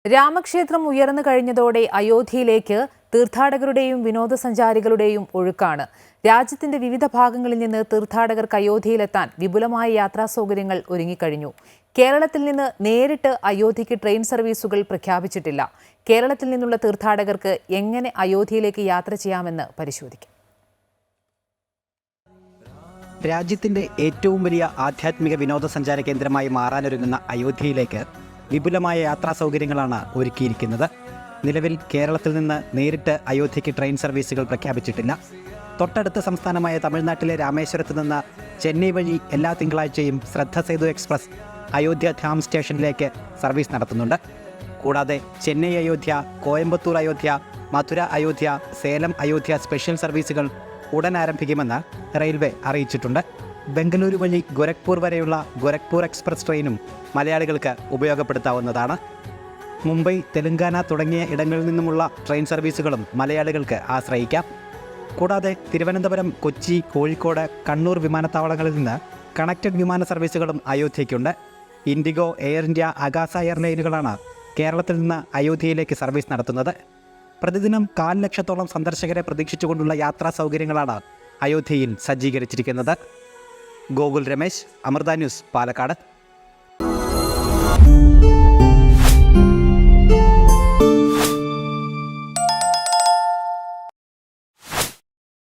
രാമക്ഷേത്രം ഉയർന്നു കഴിഞ്ഞതോടെ അയോധ്യയിലേക്ക് തീർത്ഥാടകരുടെയും വിനോദസഞ്ചാരികളുടെയും ഒഴുക്കാണ്. രാജ്യത്തിന്റെ വിവിധ ഭാഗങ്ങളിൽ നിന്ന് തീർത്ഥാടകർക്ക് അയോധ്യയിലെത്താൻ വിപുലമായ യാത്രാ സൗകര്യങ്ങൾ ഒരുങ്ങിക്കഴിഞ്ഞു. കേരളത്തിൽ നിന്ന് നേരിട്ട് അയോധ്യയ്ക്ക് ട്രെയിൻ സർവീസുകൾ പ്രഖ്യാപിച്ചിട്ടില്ല. കേരളത്തിൽ നിന്നുള്ള തീർത്ഥാടകർക്ക് എങ്ങനെ അയോധ്യയിലേക്ക് യാത്ര ചെയ്യാമെന്ന് പരിശോധിക്കാം. രാജ്യത്തിന്റെ ഏറ്റവും വലിയ ആധ്യാത്മിക വിനോദസഞ്ചാര കേന്ദ്രമായി മാറാനൊരുങ്ങുന്ന അയോധ്യയിലേക്ക് വിപുലമായ യാത്രാ സൗകര്യങ്ങളാണ് ഒരുക്കിയിരിക്കുന്നത്. നിലവിൽ കേരളത്തിൽ നിന്ന് നേരിട്ട് അയോധ്യയ്ക്ക് ട്രെയിൻ സർവീസുകൾ പ്രഖ്യാപിച്ചിട്ടില്ല. തൊട്ടടുത്ത സംസ്ഥാനമായ തമിഴ്നാട്ടിലെ രാമേശ്വരത്ത് നിന്ന് ചെന്നൈ വഴി എല്ലാ തിങ്കളാഴ്ചയും ശ്രദ്ധ സേതു എക്സ്പ്രസ് അയോധ്യ ധാം സ്റ്റേഷനിലേക്ക് സർവീസ് നടത്തുന്നുണ്ട്. കൂടാതെ ചെന്നൈ അയോധ്യ, കോയമ്പത്തൂർ അയോധ്യ, മധുര അയോധ്യ, സേലം അയോധ്യ സ്പെഷ്യൽ സർവീസുകൾ ഉടൻ ആരംഭിക്കുമെന്ന് റെയിൽവേ അറിയിച്ചിട്ടുണ്ട്. ബംഗളൂരു വഴി ഗോരഖ്പൂർ വരെയുള്ള ഗോരഖ്പൂർ എക്സ്പ്രസ് ട്രെയിനും മലയാളികൾക്ക് ഉപയോഗപ്പെടുത്താവുന്നതാണ്. മുംബൈ, തെലങ്കാന തുടങ്ങിയ ഇടങ്ങളിൽ നിന്നുമുള്ള ട്രെയിൻ സർവീസുകളും മലയാളികൾക്ക് ആശ്രയിക്കാം. കൂടാതെ തിരുവനന്തപുരം, കൊച്ചി, കോഴിക്കോട്, കണ്ണൂർ വിമാനത്താവളങ്ങളിൽ നിന്ന് കണക്റ്റഡ് വിമാന സർവീസുകളും അയോധ്യയ്ക്കുണ്ട്. ഇൻഡിഗോ, എയർ ഇന്ത്യ, അഗാസ എയർലൈനുകളാണ് കേരളത്തിൽ നിന്ന് അയോധ്യയിലേക്ക് സർവീസ് നടത്തുന്നത്. പ്രതിദിനം 1.25 ലക്ഷത്തോളം സന്ദർശകരെ പ്രതീക്ഷിച്ചുകൊണ്ടുള്ള യാത്രാ സൗകര്യങ്ങളാണ് അയോധ്യയിൽ സജ്ജീകരിച്ചിരിക്കുന്നത്. ഗോകുൽ രമേശ്, അമൃത ന്യൂസ്, പാലക്കാട്.